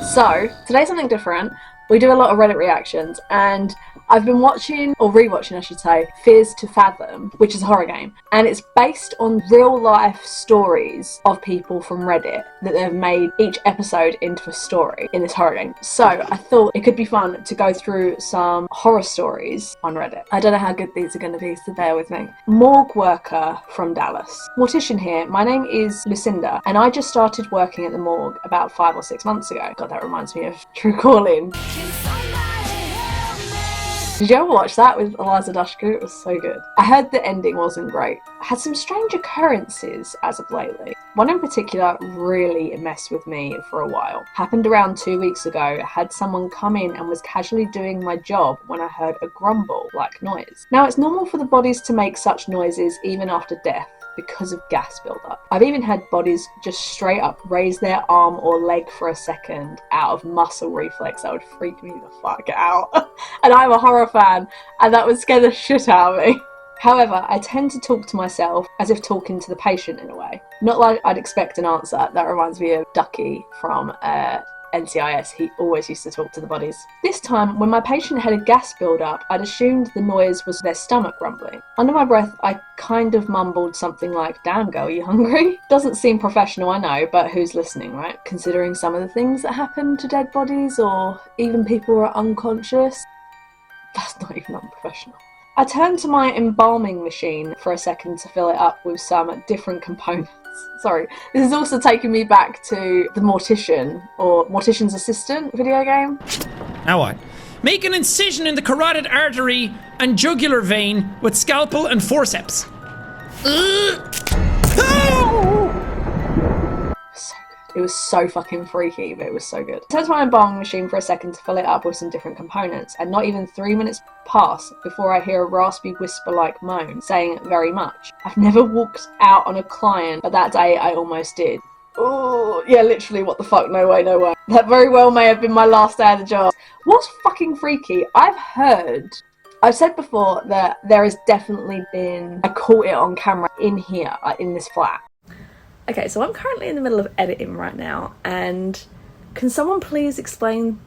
So, today's something different. We do a lot of Reddit reactions, and I've been watching, or rewatching I should say, Fears to Fathom, which is a horror game. And it's based on real life stories of people from Reddit that they've made each episode into a story in this horror game. So I thought it could be fun to go through some horror stories on Reddit. I don't know how good these are going to be, so bear with me. Morgue worker from Dallas. Mortician here. My name is Lucinda, and I just started working at the morgue about 5 or 6 months ago. God, that reminds me of True Calling. Did you ever watch that with Eliza Dushku? It was so good. I heard the ending wasn't great. I had some strange occurrences as of lately. One in particular really messed with me for a while. Happened around 2 weeks ago. I had someone come in and was casually doing my job when I heard a grumble-like noise. Now, it's normal for the bodies to make such noises even after death, because of gas buildup. I've even had bodies just straight up raise their arm or leg for a second out of muscle reflex. That would freak me the fuck out. And I'm a horror fan, and that would scare the shit out of me. However, I tend to talk to myself as if talking to the patient in a way. Not like I'd expect an answer. That reminds me of Ducky from NCIS. He always used to talk to the bodies. This time, when my patient had a gas build-up, I'd assumed the noise was their stomach rumbling. Under my breath, I kind of mumbled something like, "Damn girl, you hungry?" Doesn't seem professional, I know, but who's listening, right? Considering some of the things that happen to dead bodies, or even people who are unconscious. That's not even unprofessional. I turned to my embalming machine for a second to fill it up with some different components. Sorry, this is also taking me back to the Mortician, or Mortician's Assistant video game. Now what? Make an incision in the carotid artery and jugular vein with scalpel and forceps. It was so fucking freaky, but it was so good. I turned to my embalming machine for a second to fill it up with some different components, and not even 3 minutes pass before I hear a raspy whisper-like moan, saying very much. I've never walked out on a client, but that day I almost did. Oh, yeah, literally, what the fuck, no way, no way. That very well may have been my last day of the job. What's fucking freaky, I've said before that there has definitely been, I caught it on camera in here, in this flat. Okay, so I'm currently in the middle of editing right now, and can someone please explain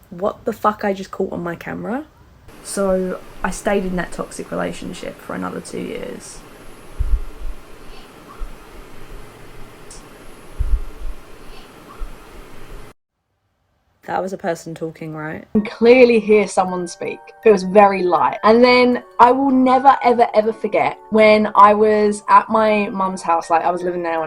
what the fuck I just caught on my camera? So I stayed in that toxic relationship for another 2 years. That was a person talking, right? I can clearly hear someone speak. It was very light. And then I will never, ever, ever forget when I was at my mum's house. Like, I was living there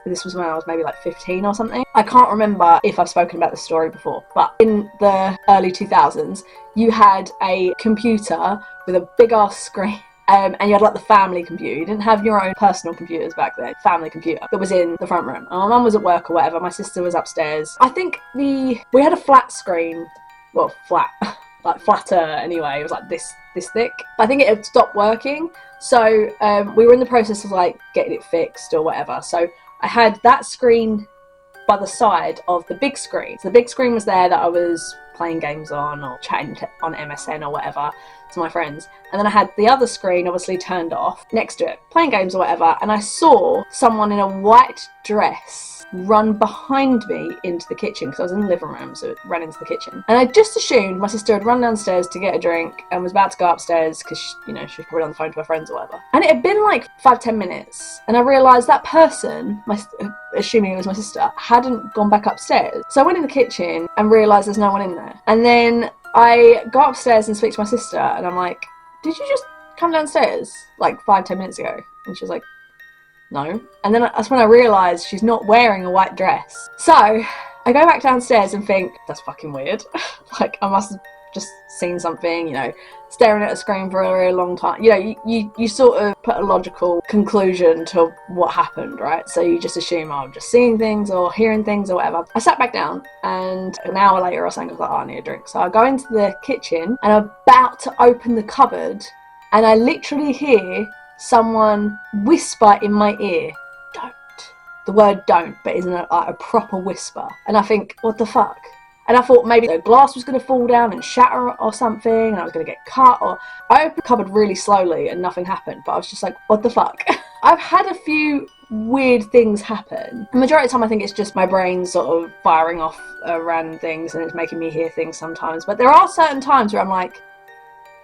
this was when I was maybe like 15 or something. I can't remember if I've spoken about this story before, but in the early 2000s, you had a computer with a big ass screen. And you had like the family computer. You didn't have your own personal computers back then. Family computer that was in the front room. And my mum was at work or whatever. My sister was upstairs. I think we had a flat screen. Well, flat. Like flatter anyway. It was like this thick. I think it had stopped working. So we were in the process of like getting it fixed or whatever. So I had that screen by the side of the big screen. So the big screen was there that I was playing games on or chatting on MSN or whatever to my friends, and then I had the other screen obviously turned off next to it, playing games or whatever, and I saw someone in a white dress run behind me into the kitchen, because I was in the living room, so it ran into the kitchen. And I just assumed my sister had run downstairs to get a drink and was about to go upstairs because, she was probably on the phone to her friends or whatever. And it had been like 5-10 minutes, and I realised that person, assuming it was my sister, hadn't gone back upstairs. So I went in the kitchen and realised there's no one in there. And then I go upstairs and speak to my sister, and I'm like, "Did you just come downstairs like 5-10 minutes ago?" And she was like, "No." And then that's when I realised she's not wearing a white dress. So I go back downstairs and think, that's fucking weird. Like, I must have just seen something, staring at a screen for a very long time. You sort of put a logical conclusion to what happened, right? So you just assume, I'm just seeing things or hearing things or whatever. I sat back down, and an hour later or something, I was like, I need a drink. So I go into the kitchen and I'm about to open the cupboard, and I literally hear someone whisper in my ear, "Don't." The word "don't," but isn't it like a proper whisper? And I think, what the fuck? And I thought maybe the glass was going to fall down and shatter or something, and I was going to get cut, or I opened the cupboard really slowly and nothing happened, but I was just like, what the fuck? I've had a few weird things happen. The majority of the time I think it's just my brain sort of firing off random things and it's making me hear things sometimes. But there are certain times where I'm like,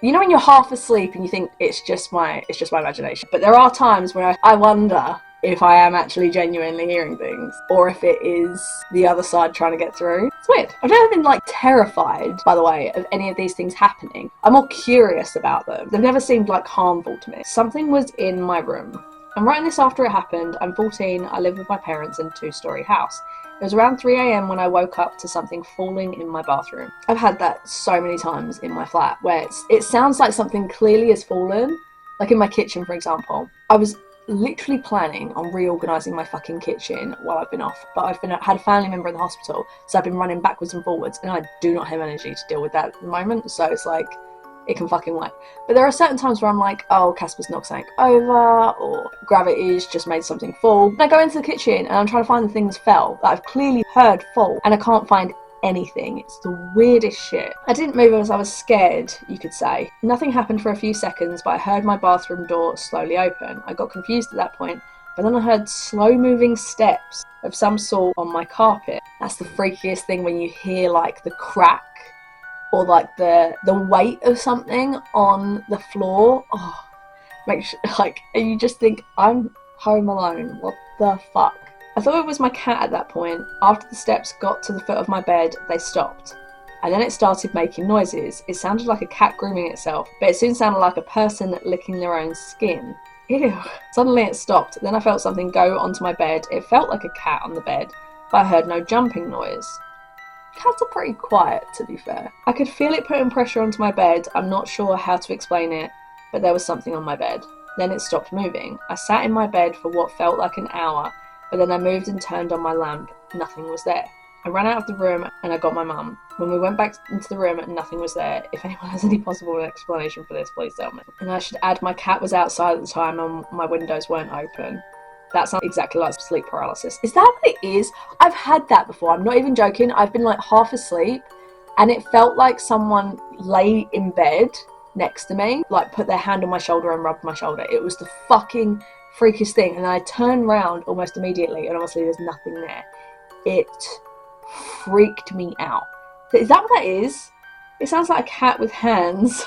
you know when you're half asleep and you think it's just my imagination. But there are times where I wonder if I am actually genuinely hearing things or if it is the other side trying to get through. It's weird. I've never been like terrified, by the way, of any of these things happening. I'm more curious about them. They've never seemed like harmful to me. Something was in my room. I'm writing this after it happened. I'm 14. I live with my parents in a 2-story house. It was around 3 a.m. when I woke up to something falling in my bathroom. I've had that so many times in my flat where it sounds like something clearly has fallen. Like in my kitchen, for example. I was literally planning on reorganising my fucking kitchen while I've been off, but had a family member in the hospital, so I've been running backwards and forwards, and I do not have energy to deal with that at the moment, so it's like, it can fucking wait. But there are certain times where I'm like, oh, Casper's knocked something over, or gravity's just made something fall. And I go into the kitchen and I'm trying to find the things fell that I've clearly heard fall, and I can't find anything. It's the weirdest shit. I didn't move as I was scared, you could say. Nothing happened for a few seconds, but I heard my bathroom door slowly open. I got confused at that point, but then I heard slow moving steps of some sort on my carpet. That's the freakiest thing, when you hear like the crack or like the weight of something on the floor. Oh, and you just think, I'm home alone. What the fuck? I thought it was my cat at that point. After the steps got to the foot of my bed, they stopped. And then it started making noises. It sounded like a cat grooming itself, but it soon sounded like a person licking their own skin. Ew. Suddenly it stopped. Then I felt something go onto my bed. It felt like a cat on the bed, but I heard no jumping noise. Cats are pretty quiet, to be fair. I could feel it putting pressure onto my bed. I'm not sure how to explain it, but there was something on my bed. Then it stopped moving. I sat in my bed for what felt like an hour, but then I moved and turned on my lamp. Nothing was there. I ran out of the room and I got my mum. When we went back into the room, nothing was there. If anyone has any possible explanation for this, please tell me. And I should add, my cat was outside at the time and my windows weren't open. That sounds exactly like sleep paralysis. Is that what it is? I've had that before. I'm not even joking. I've been like half asleep and it felt like someone lay in bed next to me, like put their hand on my shoulder and rubbed my shoulder. It was the fucking freakiest thing. And I turned around almost immediately and obviously there's nothing there. It freaked me out. Is that what that is? It sounds like a cat with hands.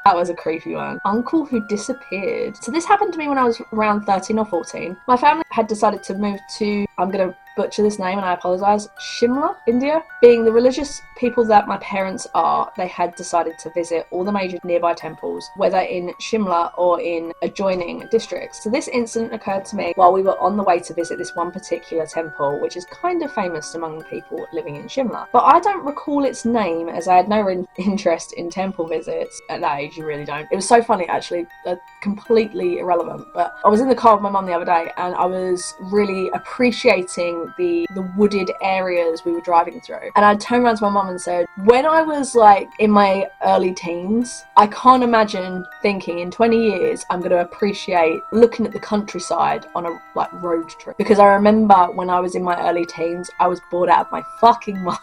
That was a creepy one. Uncle who disappeared. So this happened to me when I was around 13 or 14. My family had decided to move to, I'm going to butcher this name and I apologise, Shimla, India. Being the religious people that my parents are, they had decided to visit all the major nearby temples, whether in Shimla or in adjoining districts. So this incident occurred to me while we were on the way to visit this one particular temple, which is kind of famous among the people living in Shimla. But I don't recall its name, as I had no interest in temple visits. At that age, you really don't. It was so funny, actually, completely irrelevant. But I was in the car with my mum the other day and I was really appreciating the wooded areas we were driving through. And I turned around to my mum and said, when I was like in my early teens, I can't imagine thinking in 20 years I'm going to appreciate looking at the countryside on a like road trip. Because I remember when I was in my early teens, I was bored out of my fucking mind.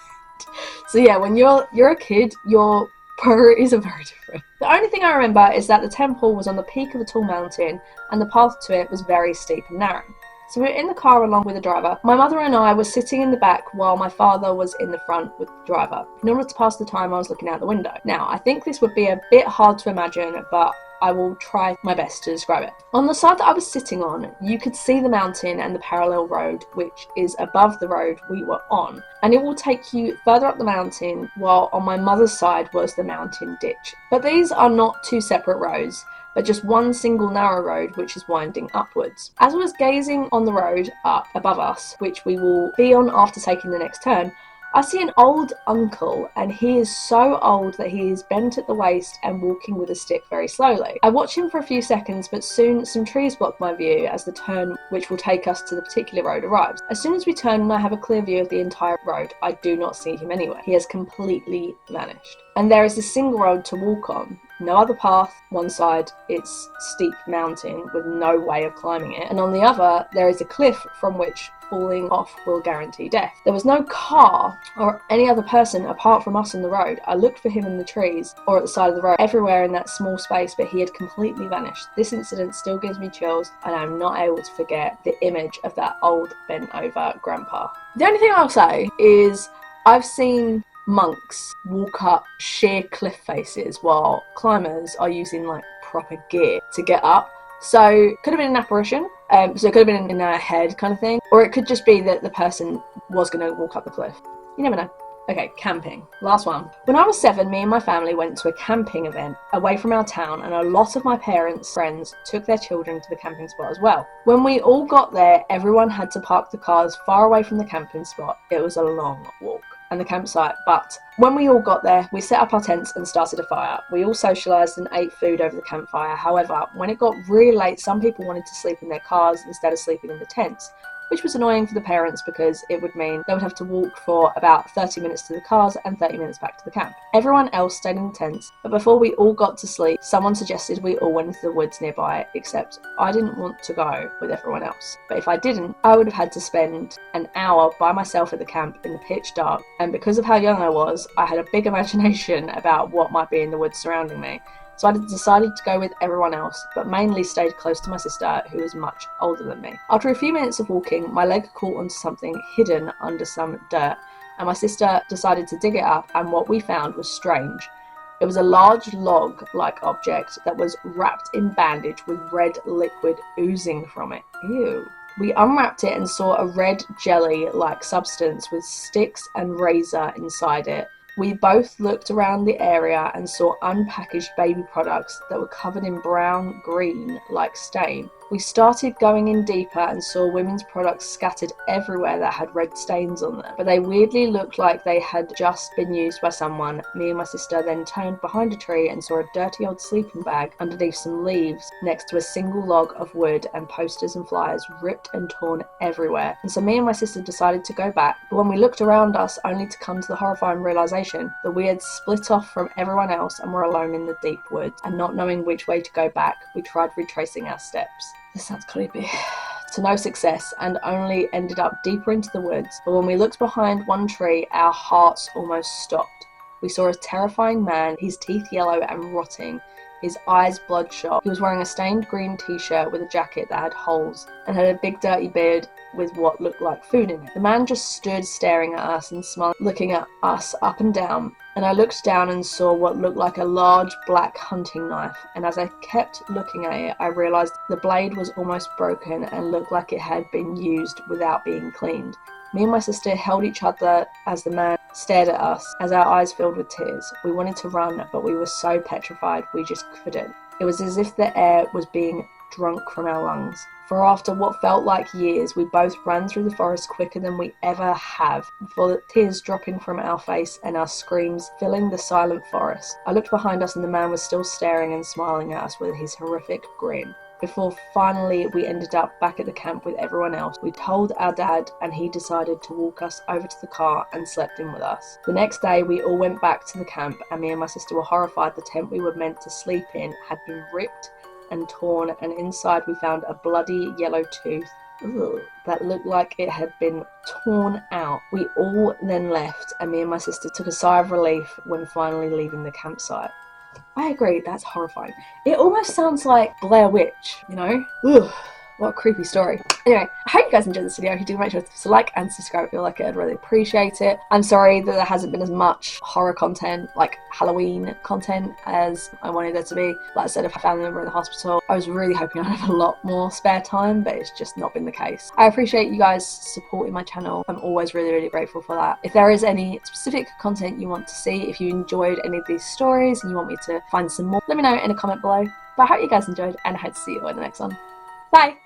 So yeah, when you're a kid, your priorities are very different. The only thing I remember is that the temple was on the peak of a tall mountain and the path to it was very steep and narrow. So we were in the car along with the driver. My mother and I were sitting in the back while my father was in the front with the driver. In order to pass the time, I was looking out the window. Now, I think this would be a bit hard to imagine, but I will try my best to describe it. On the side that I was sitting on, you could see the mountain and the parallel road, which is above the road we were on. And it will take you further up the mountain, while on my mother's side was the mountain ditch. But these are not two separate roads, but just one single narrow road which is winding upwards. As I was gazing on the road up above us, which we will be on after taking the next turn, I see an old uncle, and he is so old that he is bent at the waist and walking with a stick very slowly. I watch him for a few seconds, but soon some trees block my view as the turn which will take us to the particular road arrives. As soon as we turn and I have a clear view of the entire road, I do not see him anywhere. He has completely vanished. and there is a single road to walk on. No other path. One side, it's steep mountain with no way of climbing it, and on the other, there is a cliff from which falling off will guarantee death. There was no car or any other person apart from us on the road. I looked for him in the trees or at the side of the road, everywhere in that small space, but he had completely vanished. This incident still gives me chills, and I'm not able to forget the image of that old bent over grandpa. The only thing I'll say is I've seen monks walk up sheer cliff faces while climbers are using like proper gear to get up. So could have been an apparition, so it could have been in their head kind of thing, or it could just be that the person was going to walk up the cliff. You never know. Okay, camping. Last one. When I was 7, me and my family went to a camping event away from our town, and a lot of my parents' friends took their children to the camping spot as well. When we all got there, everyone had to park the cars far away from the camping spot. It was a long walk and the campsite, but when we all got there, we set up our tents and started a fire. We all socialised and ate food over the campfire. However, when it got really late, some people wanted to sleep in their cars instead of sleeping in the tents, which was annoying for the parents because it would mean they would have to walk for about 30 minutes to the cars and 30 minutes back to the camp. Everyone else stayed in the tents, but before we all got to sleep, someone suggested we all went into the woods nearby, except I didn't want to go with everyone else. But if I didn't, I would have had to spend an hour by myself at the camp in the pitch dark, and because of how young I was, I had a big imagination about what might be in the woods surrounding me. So I decided to go with everyone else, but mainly stayed close to my sister, who was much older than me. After a few minutes of walking, my leg caught onto something hidden under some dirt, and my sister decided to dig it up, and what we found was strange. It was a large log-like object that was wrapped in bandage with red liquid oozing from it. Ew. We unwrapped it and saw a red jelly-like substance with sticks and razor inside it. We both looked around the area and saw unpackaged baby products that were covered in brown-green like stain. We started going in deeper and saw women's products scattered everywhere that had red stains on them, but they weirdly looked like they had just been used by someone. Me and my sister then turned behind a tree and saw a dirty old sleeping bag underneath some leaves next to a single log of wood, and posters and flyers ripped and torn everywhere. And so me and my sister decided to go back, but when we looked around us only to come to the horrifying realization that we had split off from everyone else and were alone in the deep woods, and not knowing which way to go back, we tried retracing our steps. This sounds creepy. To no success, and only ended up deeper into the woods. But when we looked behind one tree, our hearts almost stopped. We saw a terrifying man, his teeth yellow and rotting, his eyes bloodshot. He was wearing a stained green t-shirt with a jacket that had holes, and had a big dirty beard with what looked like food in it. The man just stood staring at us and smiling, looking at us up and down, and I looked down and saw what looked like a large black hunting knife, and as I kept looking at it, I realised the blade was almost broken and looked like it had been used without being cleaned. Me and my sister held each other as the man stared at us, as our eyes filled with tears. We wanted to run, but we were so petrified we just couldn't. It was as if the air was being drunk from our lungs. For after what felt like years, we both ran through the forest quicker than we ever have, before the tears dropping from our face and our screams filling the silent forest. I looked behind us and the man was still staring and smiling at us with his horrific grin. Before finally we ended up back at the camp with everyone else, we told our dad, and he decided to walk us over to the car and slept in with us. The next day we all went back to the camp, and me and my sister were horrified. The tent we were meant to sleep in had been ripped and torn, and inside we found a bloody yellow tooth that looked like it had been torn out. We all then left, and me and my sister took a sigh of relief when finally leaving the campsite. I agree, that's horrifying. It almost sounds like Blair Witch, you know? Ugh, what a creepy story. Anyway, I hope you guys enjoyed this video. If you do, make sure to like and subscribe if you like it. I'd really appreciate it. I'm sorry that there hasn't been as much horror content, like Halloween content, as I wanted there to be. Like I said, if I found them in the hospital, I was really hoping I'd have a lot more spare time, but it's just not been the case. I appreciate you guys supporting my channel. I'm always really, really grateful for that. If there is any specific content you want to see, if you enjoyed any of these stories and you want me to find some more, let me know in a comment below. But I hope you guys enjoyed, and I hope to see you all in the next one. Bye!